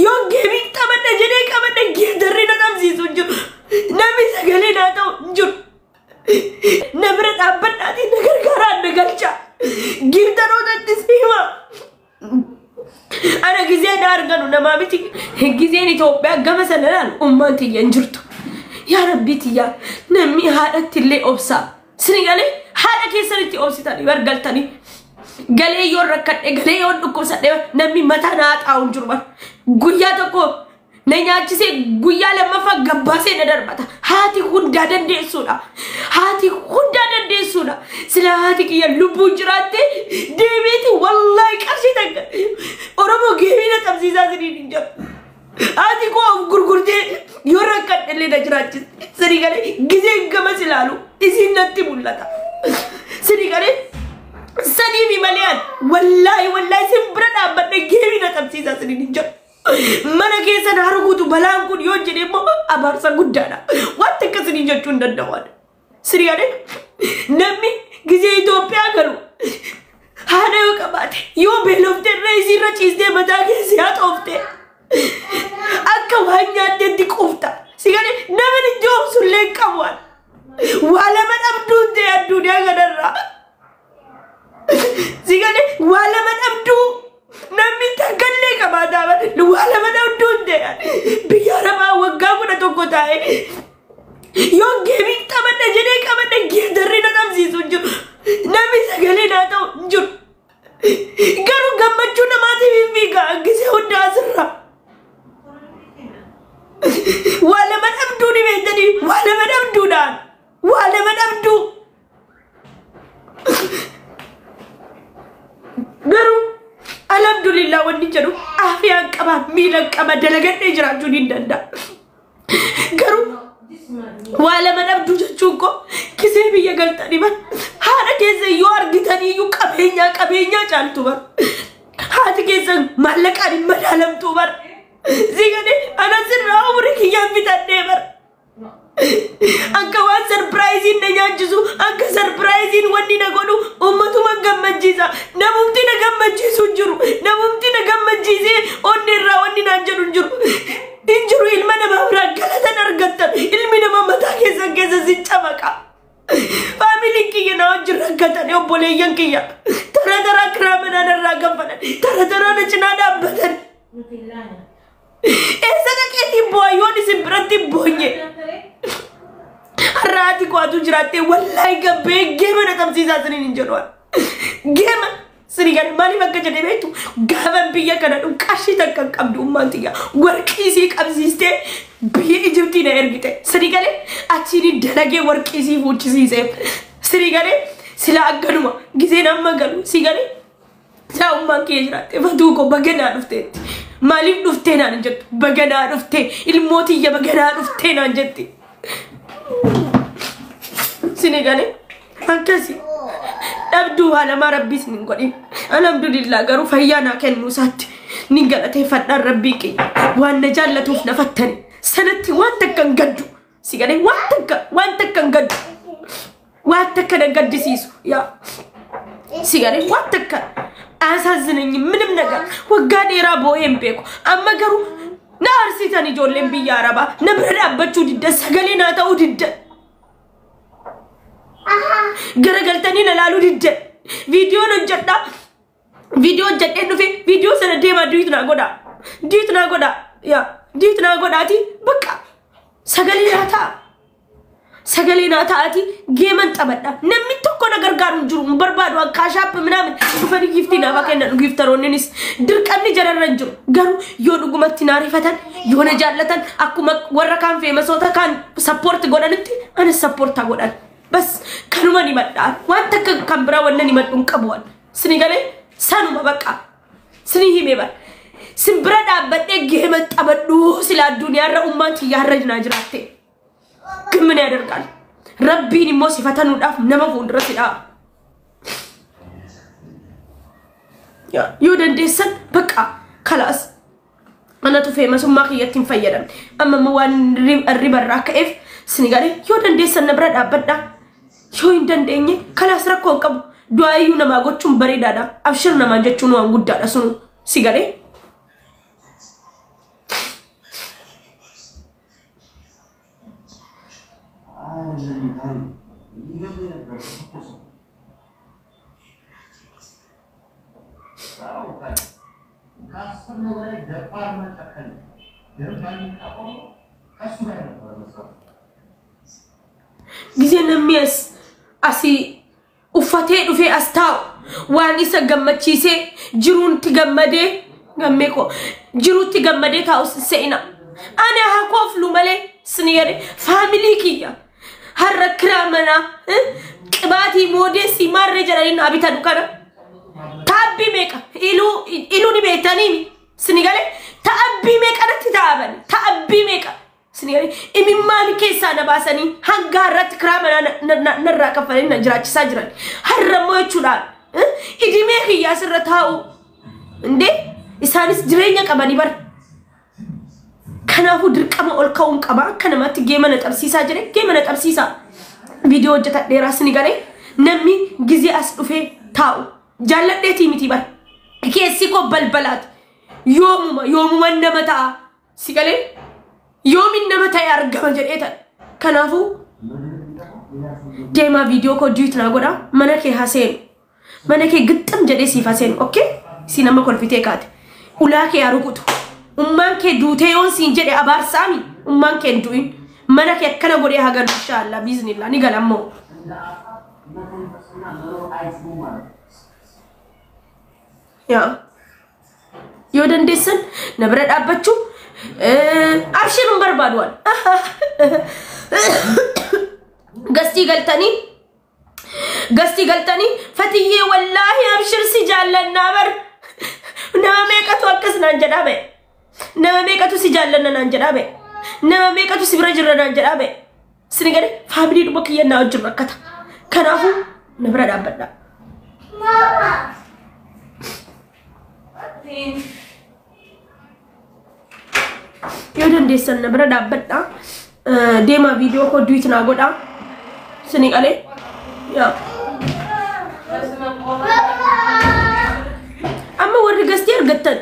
Yo gaming taphadha jedhee qabadha geeddarri na qabsiisu jiru. Namni sagalee naa ta'u jiru. Namni dhaabbadhaatiin na gargaaraan na galcha. Geeddarootatti siima. Ana gizeen arganu namaa miti. Gizeen Itoophiyaa gama sanadhaan ummaan tiyyan jirtu. Yaa Rabbi tiyyaa namni haadhatti illee obsaa. Sini galee haadha keessanitti obsitanii bargaltanii. Galee yoo rakkadhe galee yoo dhukkubsadhe namni mataa naa xaa'uun jiru bara. Guyyaa tokko na nyaachisee guyyaa lammaffaa gabbaasee na darbata. Haati hundaa dandeessuudha. Haati hundaa dandeessuudha. Sila haati kiyya lubbuun jiraatte deebiiti wallahi qarshii takka. Oromoo geemii na qabsiisaa siniin hin jiru. Haati koo gurgurtee yoo rakkadhe illee na jiraachise. Sini galee gizeen gamas ilaalu isiin natti mul'ata. Sini galee sani bi malian wallahi simbra dhaabbadhe geemii na qabsiisaa siniin hin jiru. Mana keessa na arguutu balaan kun yoo jedhe immoo abaarsa guddaadha. Waan takka sinii jechuu hin danda'an. Siriyaan namni gizee Itoophiyaa galu haadha yoo qabaate yoo beelofte irra isiirra ciistee mataa keessi haa xoofte akka waan nyaatteetti qufta. Sigale namni joomsullee qabuun waa lama dhabduu ta'e addunyaa kanarraa. Sigale waa lama dhabduu namni tagalle qabaata waa lama dhabduu ta'e biyya Arabaa waggaa 11 taa'e yoo geemii taphadha jedhee qabadha geeddarri na qabsiisu jiru. Namni sagalee naa ta'u jiru. Garuu gammachuu namaatiif hin fiigaa gisee hundaa asirra. Waa lama dhabduu ni beektanii waa lama dhabduudhaan waa lama dhabduu. Garuu alhamdulillah wanni jedhu afiyaan qaba miila qaba dalagadhee jiraachuun hin danda'a. Garuu waa lama dhabduu jechuun koo kisee biyya galtanii bara haadha keessa yoo argitanii iyyuu qabeenyaa caaltu bara. Haati keessa maallaqaan hin madaalamtu bara. Sigane anasirraa umurii kiyyaan bitadhee bara. Akka waan sarpiraayiziin na nyaachisu akka sarpiraayiziin wanni na godhu ummatuma gammachiisa. Namumti na gammachiisu jiru. Namumti na gammachiisee onni irraa wanni naan jedhu jiru. Injiru ilma namaa biraa galatan argattan ilmi namaa mataa keessa si cabaqa. Faamiliin kiyya na wajjin rakkatan obboleeyyan kiyya. Tara kiraamanaan irraa gaffadan tara na cinaa dhaabbatan. Eessa dhaqeetiin bu'aa yoon isin biratti boonye. Har'aati qo'atu jiraattee wallahi gabbee geema na qabsiisaa siniin hin jedhu. Geema sini gad maaliif akka jedhee beektu gaafa biyya kana dhufu qarshii takka hin qabdu ummaan tiyya warqii isii qabsiistee biyya Ijiptii na ergite. Sini galee achiin dalagee warqii isii fuuchisiisee. Sini galee sila akkanuma giseen amma galu si galee saa ummaan kiyya jiraattee fatuu koo baganaa dhufteetti. Maaliif dhuftee naan jettu baganaa dhuftee ilmootiyya baganaa dhuftee naan jetti. Sini galee akkasi dhabduu haalamaa rabbii sinin godhin. Alhamdulillah garuu fayyaa naa kennuu isaatti ni galateeffadhaan rabbii kiyya waan na jaallatuuf na fattani sanatti waan takka hin gaddu. Si galee waan takka hin gaddu waan takka na gaddisiisu yaa si galee waan takka asaazzinኝ ምንም ነገር ወጋ ዴራ ቦዬም ቤኩ አመገሩ ናርሲታን ይጆለም ቢያ አረባ ነብረዳበቹ ድደ ሰገሌና ታው ድደ ገረገልተኒ ለላሉ ድደ ቪዲዮ ነጀዳ ቪዲዮ ጀዴ ዱፌ ቪዲዮ ሰነዴ ማዱይት ናጎዳ ያ ዲት ናጎዳቲ በቃ ሰገሌና ታati geeman tabadha namni tokko nagar gaarun jiru barbaadu akka shaap ምናምን ufani gifti na bakena giftaroonnis dirqanni jararran jiru garu yoo dhugumatti naarifatan yoo na jaallatan akkuma warra kan feemasota kan support godhanitti ana support godhan bas kanuma ni madda waan takka kan bira wannan ni maddun qabuwan sini gale sanuma baqa sini hime ba simbira dhaabbadhe geeman tabadhu sila addunyaarra ummaati yaarrajna jiraatte كمن يدركان ربي نموسي فتنو داف نمفون رسيدا يودن ديسن بقى خلاص أنا تفهم مسمى خياتين فيدم أما موان الربا راكيف سنغالي يودن ديسن نبرد أبدا شو يندن ديني خلاص ركون كم دعايو نما غوچون بريدادا أبشر نما جتشونو أنغود دادا سنو سيغالي Gizena mies asi ufate dufe astaw wani sa gammachise jirunti gammade gammeko jiruti gammade ta usseina ana hakof lumale sniyare family kiya harra kramana qibati modesi marre jaralin abita dukana tabbi meka ilu ni betani snigale tabbi meka natitabani tabbi meka snigale imimman kesa nabasani hangarat kramana narra kafalina jirach sajran harra mochudan idime kiya sirrataw inde isanis jirenya qabani bar kanafu dirqama ol kawun qaba kanamat geemana tabsisa jire geemana tabsisa video hojjeta dheeraa snigale namni gizi as dhufe taw jalladheeti miti bar keessi ko balbalat yoomuma namata sigale yoomin namata argama jedheeta kanafu deema video ko duitna goda manake hasen manake gittam jedhe sifasen okay sinama kolfite kaate ulake yarukutu umman ke duute yon sin jedhe abarsami umman ke duin manake kana gode haga inshallah biznillah ni galammo ya yodan desen nabrad abachu abshirun barbadwan gasti galtani fatiye wallahi abshir sijallanna bar nama mekatu akasna jadabe nama mekatu sijallanna nan jadabe nama mekatu sibra jirra nan jadabe sinigale family du bakiya na wajur rakata kanafu nabrad abada yodan desen nabrad abada dema video ko duitna goda sinigale ya amma warri gasti argatan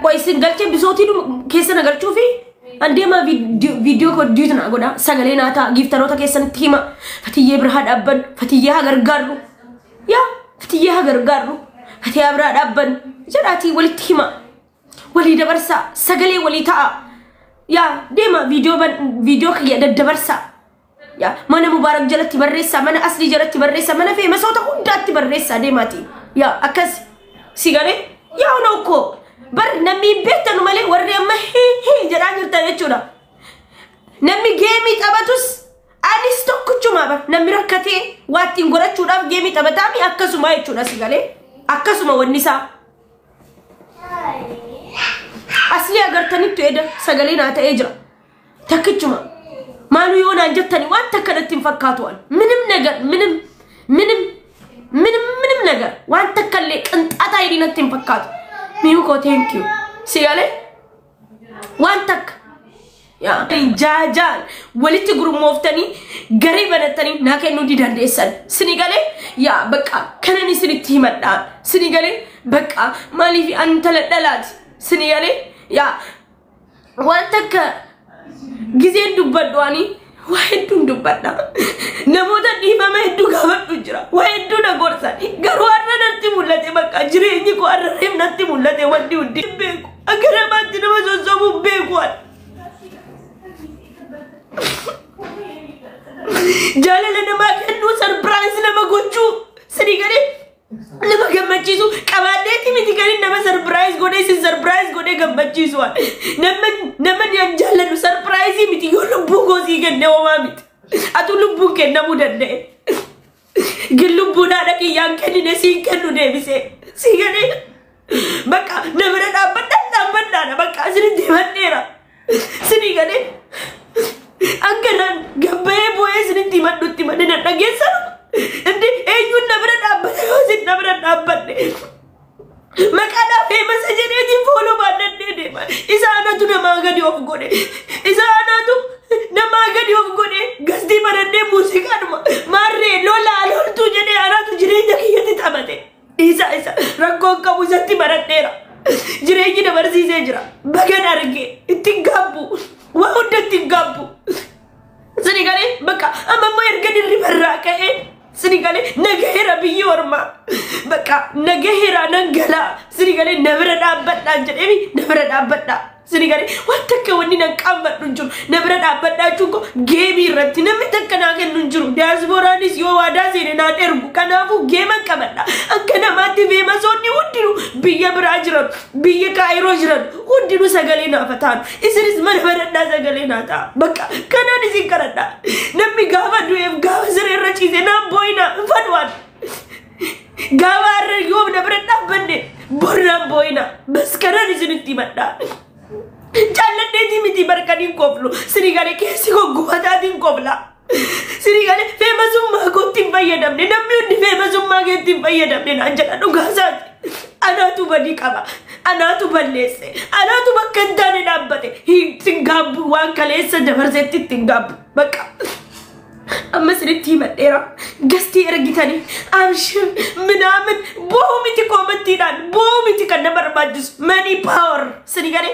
koy singalche bisoti du kessa nagalchu fi andema video ko duitna goda sagale nata giftarota kessa tima fatiye brahad abban fatiye hagargaru ya fatiye hagargaru fatiye brahad abban jadati wali tima wali dabarsa sagale wali ta ya dema video kiya dabarsa ya mana mubarak jalati barresa mana asli jalati barresa mana fe masota hundatti barresa demati ya akas sigare ya onoko bar nami betanu male warre amma he jarangir tayechuna nami gemi tabatus anis tokkuchuma bar nami rakate watti ngorachuda gemi tabatami akasuma yechuna sigale akasuma wonnisa asli agartani toeda sagale na ta ejra takichuma malu yona anjatani wanta kadatin fakatwan minim nagar wanta kalle qantata idinatin fakat miyuko thank you sigale wanta ya jajan waliti gurumoftani gari banatani nakenu didandesan sinigale ya baka kanani siniti madda sinigale baka mali fi antaladalat sinigale ya wanta gizen dubbadwani wahidu dubbadda namoota dhifama heddu gaafadhu jira wahidu na gorsani garuu arra natti mul'ate bakka jireenyi ko arra reef natti mul'ate wanti hundi beeku akka namaatti nama sossobu beeku jaalala namaa kennuu surprise nama gochuu sidii gadee nama gammachiisu qabaadheeti miti galiin nama surprise godhee si surprise godhee gammachiisu nama niyaan jaalladhu surprise miti yoo lubbuu goosii kenne homaa miti atu lubbuun kennamuu danda'e gin lubbuudhaa dhaqiyyaan kennine siin kennu deebisee sii gadee bakka namana dhaabbadhaadha bakka asinitti himadheera sidii gadee akkanaan gabbayee bu'ee isinitti himadhutti madina dhageessanu indi eenyuun namana dhaabbata yoo isin namana dhaabbanne maqaadhaa feemasa jedheetiin fooloo baadhannee deema isaanatu namaa gadi of godhe isaanatu namaa gadi of godhe gastii barannee muuziqaadhuma maarree lolaa loltuu jedhee anaatu jireenya kiyyatti taphate isa rakkoon qabu isatti baradheera jireenyi dabarsiisee jira bagan argee ittiin gaabbu waa hunda ittiin gaabbu سنغالي بقى أما ما يرجع الربراكة سنغالي نجهرة بيورما بقى نجهرة ننجلا سنغالي نبرد أبدا جريمي نبرد أبدا سنغالي واتكوني نكمل نجوم نبرد أبدا جوكو جيمي رتنا متكنا كن نجوم دياسبورا نسيو وادا سيرنا تربو كنافو جيما كمنا أكنا ما تبي ما سوني ودينو بيا براجرن بيا كايرو جرن ودينو سغالي نافتان إسرز من بردا سغالي ناتا بقى كنا نسي كردا نمي غاوا دويف غاوا سرير چيزه نام بوينا فدوان غاوا ريوم نبرد أبدا برنا بوينا بس كنا نسي نتي مدا Jalan ni miti berkading koplo, Sirigale kesi ko guwada din kopla. Sirigale famous umma ko timbaya damne, namyundi famous umma ke timbaya damne nanjala no gasat. Anatu badi kaba, anatu balese, anatu bakandane nabate. Hi tingab wan kalesa dabarzetti tingab baka. Amma siriti madera, gasti ergitani, amshim, minamin, bohumiti komentiran, bohumiti kanna barbadus, money power. Sirigale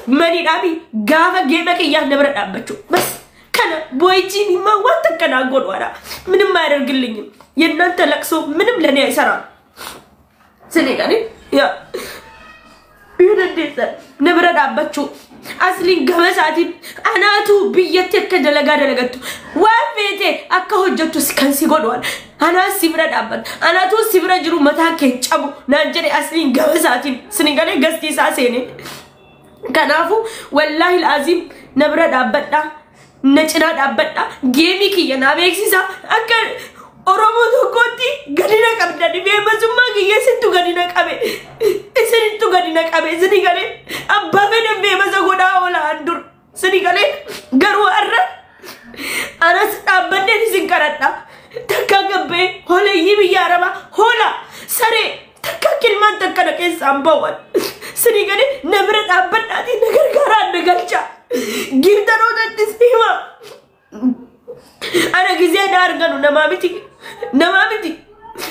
Mani nabi gava game ke yang never abachu bas kana boyji ni ma wata kana godwara minim marer gilling yenanta lakso minim lane isara senegani ya yudde never abachu asli gamasati anatu biyete ke dalagatu wa fete akka hojjatu skansi godwal ana sibra dabat anatu sibra jiru mata ke chabu nanjere asli gamasati senegani gasti sa sene كنافو والله العظيم نبرة دابتنا نچنا دابتنا جيمي كي ينابيك سيسا أكر أورمو دوكوتي غدينا كابدا دي بيما زما كي يسنتو غدينا كابي يسنتو غدينا كابي سني غالي أبا بينا بيما زغودا ولا أندور سني غالي غرو أرى أنا ستابني نسنكرتنا تكا غبي هولا يبي يارما هولا سري تكا كلمان تكا نكي سامبوان Sirigale never happened at the Nagargara and Nagarcha. Give the road at this Hima. And a Gizan Argan, Namamiti,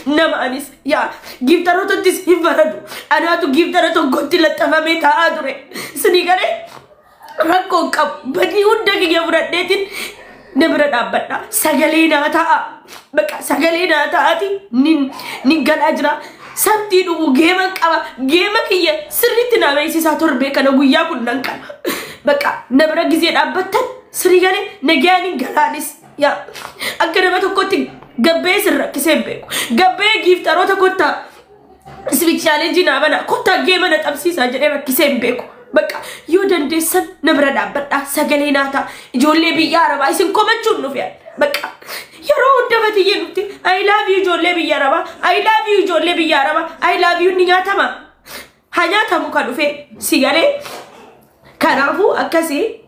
Namanis, yeah, give the road at this Hivaradu. And how to give the road to Gotila Tamameta Adre. Sirigale Rako cup, but you would take your dating never happened. Sagalina ta, Baka Sagalina taati, Nigalajra. Sabti du game kiya sirritina baysi sator beka na guya kunnan kan baka nabra gize dabatan sirigale nagani galanis ya akara bato koti gabbe sirra kisembe gabbe gift arota kotta switch challenge na bana kotta game na tabsi sa jere kisembe baka yodan desan nabra dabata sagalenata jolle bi yara baysin komachun no fiya baka Yaro udavati yenuti I love you jolle bi yaraba I love you jolle bi yaraba I love you ningatama hanyata mukadufe sigale kanafu akasi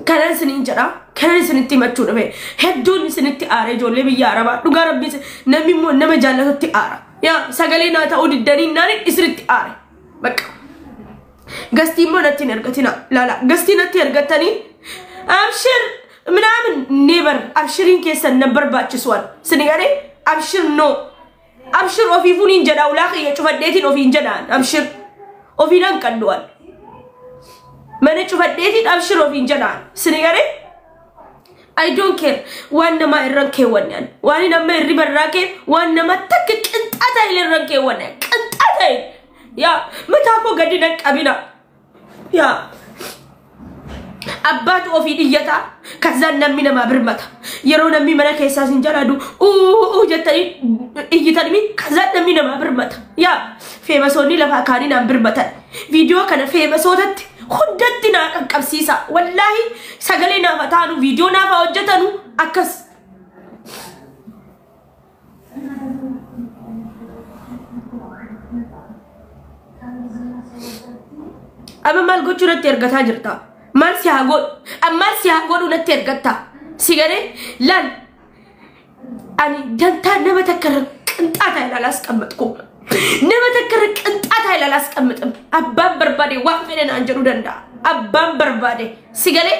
kanan sininjara kanan siniti machudafe heddun siniti are jolle bi yaraba duga rabbi nami mo nama jallati ara ya sagale nata udiddani nani isriti are bak gasti mo natin ergatina lala gasti natin ergatani abshir منامن نيبر أبشرين كيسا نبر باتشسوان سنغاري أبشر نو أبشر وفي فونين جدا ولاقي يشوف الديتين وفين جدان أبشر وفي نام كدوان من يشوف الديتين أبشر وفين جدان سنغاري I don't care وانا ما الرنكي ونان وانا ما الربر راكي وانا ما تكك انت أتاي للرنكي ونان انت أتاي يا متاكو قدينك أبينا يا أبات وفي ديتا كذا نمينا ما برمتا يرون نمي ملك إساسين جلادو جتني يجتني كذا نمينا ما برمتا يا في مسوني لفا كاني نام برمتا فيديو كان في مسودت خدتنا كبسيسا والله سجلنا فتانو فيديو نافا وجتنو أكس أما مال قطرة ترجع جرتا مارسي هاقول ونترقتا سيغاري لان أني دانتا نما تكرر كنتاتا إلا لاسك أمتكم نما تكرر كنتاتا إلا لاسك أمتكم أبان بربادي وافنين أنجلو داندا أبان بربادي سيغاري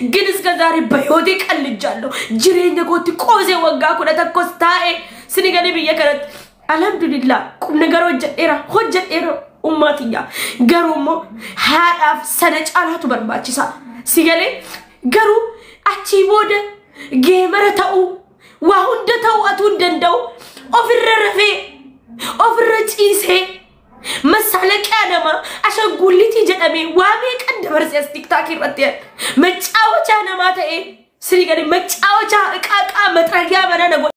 جنس كزاري بيوديك اللي جالو جرين نقوتي كوزي وقاكو نتاكوز تاي سيغاري بيكرت الحمد لله كم نغارو جئيرا خود جئيرا أماتيا غرومو هاف سنج على تبرباتشيسا سيغالي غرو achi booda geemara ta'u waa hunda ta'u atu danda'u ofirra rafee ofirra ciisee masalaqaa nama ashaangulitii jedhamee waa meeqan dabarsee as tiktok irratti macaawachaa namaa ta'e sirigani macaawachaa qaqaa matragiyaa banana